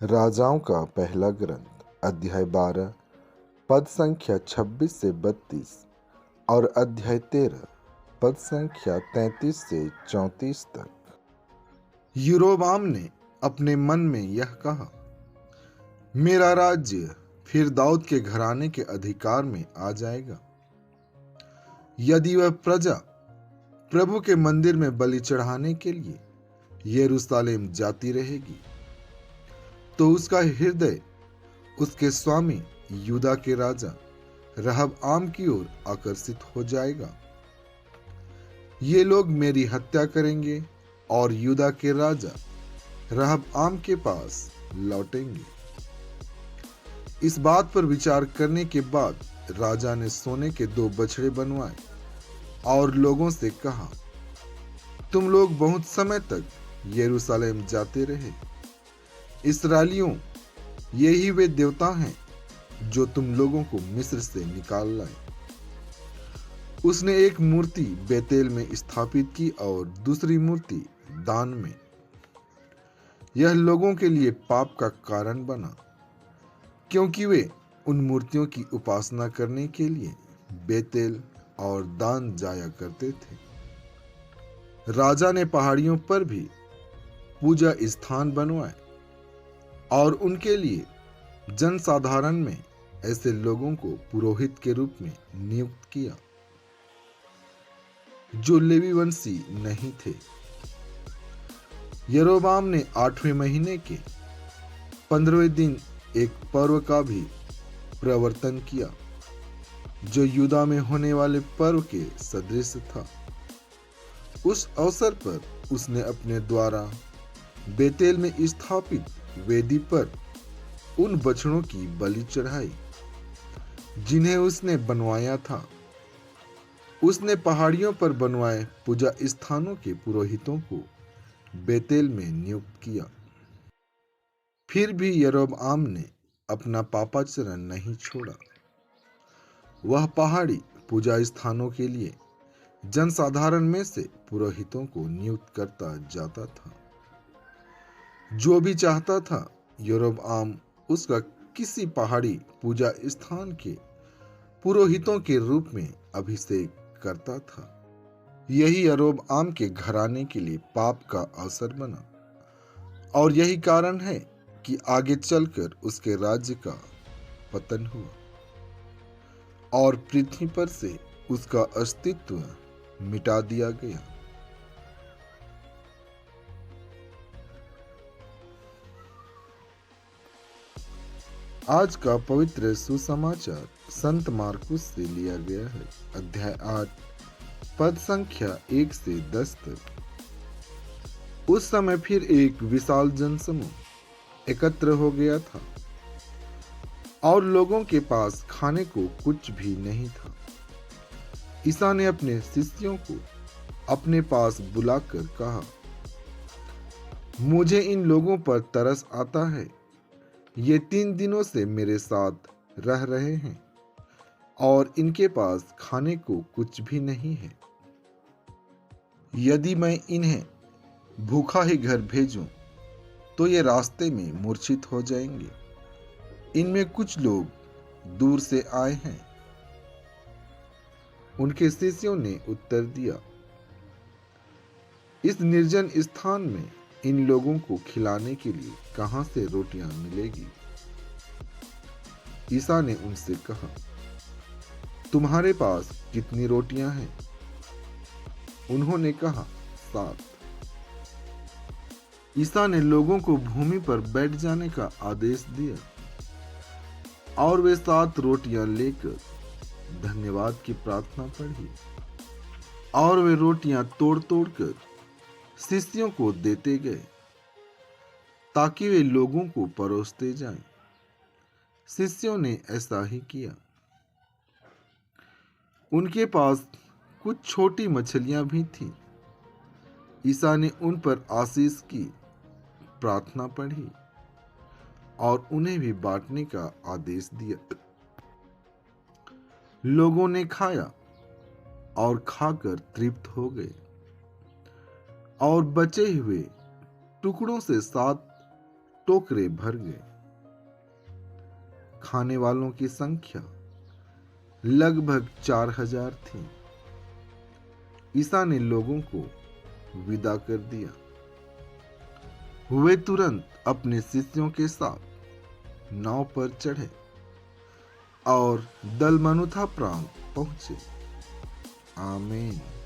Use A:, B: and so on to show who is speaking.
A: राजाओं का पहला ग्रंथ अध्याय 12 पद संख्या 26 से 32 और अध्याय 13 पद संख्या 33 से 34 तक।
B: यरोबाम ने अपने मन में यह कहा, मेरा राज्य फिर दाऊद के घराने के अधिकार में आ जाएगा। यदि वह प्रजा प्रभु के मंदिर में बलि चढ़ाने के लिए यरूशलेम जाती रहेगी, तो उसका हृदय उसके स्वामी यूदा के राजा रहबाम की ओर आकर्षित हो जाएगा। ये लोग मेरी हत्या करेंगे और यूदा के राजा रहबाम के पास लौटेंगे। इस बात पर विचार करने के बाद राजा ने सोने के 2 बछड़े बनवाए और लोगों से कहा, तुम लोग बहुत समय तक यरूशलेम जाते रहे। इस्राएलियों, यही वे देवता हैं जो तुम लोगों को मिस्र से निकाल लाए। उसने एक मूर्ति बेतेल में स्थापित की और दूसरी मूर्ति दान में। यह लोगों के लिए पाप का कारण बना, क्योंकि वे उन मूर्तियों की उपासना करने के लिए बेतेल और दान जाया करते थे। राजा ने पहाड़ियों पर भी पूजा स्थान बनवाए और उनके लिए जनसाधारण में ऐसे लोगों को पुरोहित के रूप में नियुक्त किया जो लेवी वंशी नहीं थे। यरोबाम ने 8वें महीने के 15वें दिन एक पर्व का भी प्रवर्तन किया, जो यूदा में होने वाले पर्व के सदृश था। उस अवसर पर उसने अपने द्वारा बेतेल में स्थापित वेदी पर उन बछड़ों की बलि चढ़ाई जिन्हें उसने बनवाया था। उसने पहाड़ियों पर बनवाए पूजा स्थानों के पुरोहितों को बेतेल में नियुक्त किया। फिर भी यरोबाम ने अपना पापाचरण नहीं छोड़ा। वह पहाड़ी पूजा स्थानों के लिए जनसाधारण में से पुरोहितों को नियुक्त करता जाता था। जो भी चाहता था, यरोबाम उसका किसी पहाड़ी पूजा स्थान के पुरोहितों के रूप में अभिषेक करता था। यही यरोबाम के घराने के लिए पाप का अवसर बना और यही कारण है कि आगे चलकर उसके राज्य का पतन हुआ और पृथ्वी पर से उसका अस्तित्व मिटा दिया गया। आज का पवित्र सुसमाचार संत मार्कुस से लिया गया है। अध्याय 8 पद संख्या 1 से 10 तक। उस समय फिर एक विशाल जनसमूह एकत्र हो गया था और लोगों के पास खाने को कुछ भी नहीं था। ईसा ने अपने शिष्यों को अपने पास बुलाकर कहा, मुझे इन लोगों पर तरस आता है। ये 3 दिनों से मेरे साथ रह रहे हैं और इनके पास खाने को कुछ भी नहीं है। यदि मैं इन्हें भूखा ही घर भेजूं, तो ये रास्ते में मूर्छित हो जाएंगे। इनमें कुछ लोग दूर से आए हैं। उनके शिष्यों ने उत्तर दिया, इस निर्जन स्थान में इन लोगों को खिलाने के लिए कहां से रोटियां मिलेगी? ईसा ने उनसे कहा, तुम्हारे पास कितनी रोटियां हैं? उन्होंने कहा, 7। ईसा ने लोगों को भूमि पर बैठ जाने का आदेश दिया और वे 7 रोटियां लेकर धन्यवाद की प्रार्थना पढ़ी और वे रोटियां तोड़ तोड़ कर शिष्यों को देते गए ताकि वे लोगों को परोसते जाएं। शिष्यों ने ऐसा ही किया। उनके पास कुछ छोटी मछलियां भी थीं। ईसा ने उन पर आशीष की प्रार्थना पढ़ी और उन्हें भी बांटने का आदेश दिया। लोगों ने खाया और खाकर तृप्त हो गए और बचे हुए टुकड़ों से 7 टोकरे भर गए। खाने वालों की संख्या लगभग 4000 थी। ईसा ने लोगों को विदा कर दिया। वे तुरंत अपने शिष्यों के साथ नाव पर चढ़े और दलमनुथा प्रांत पहुंचे। आमीन।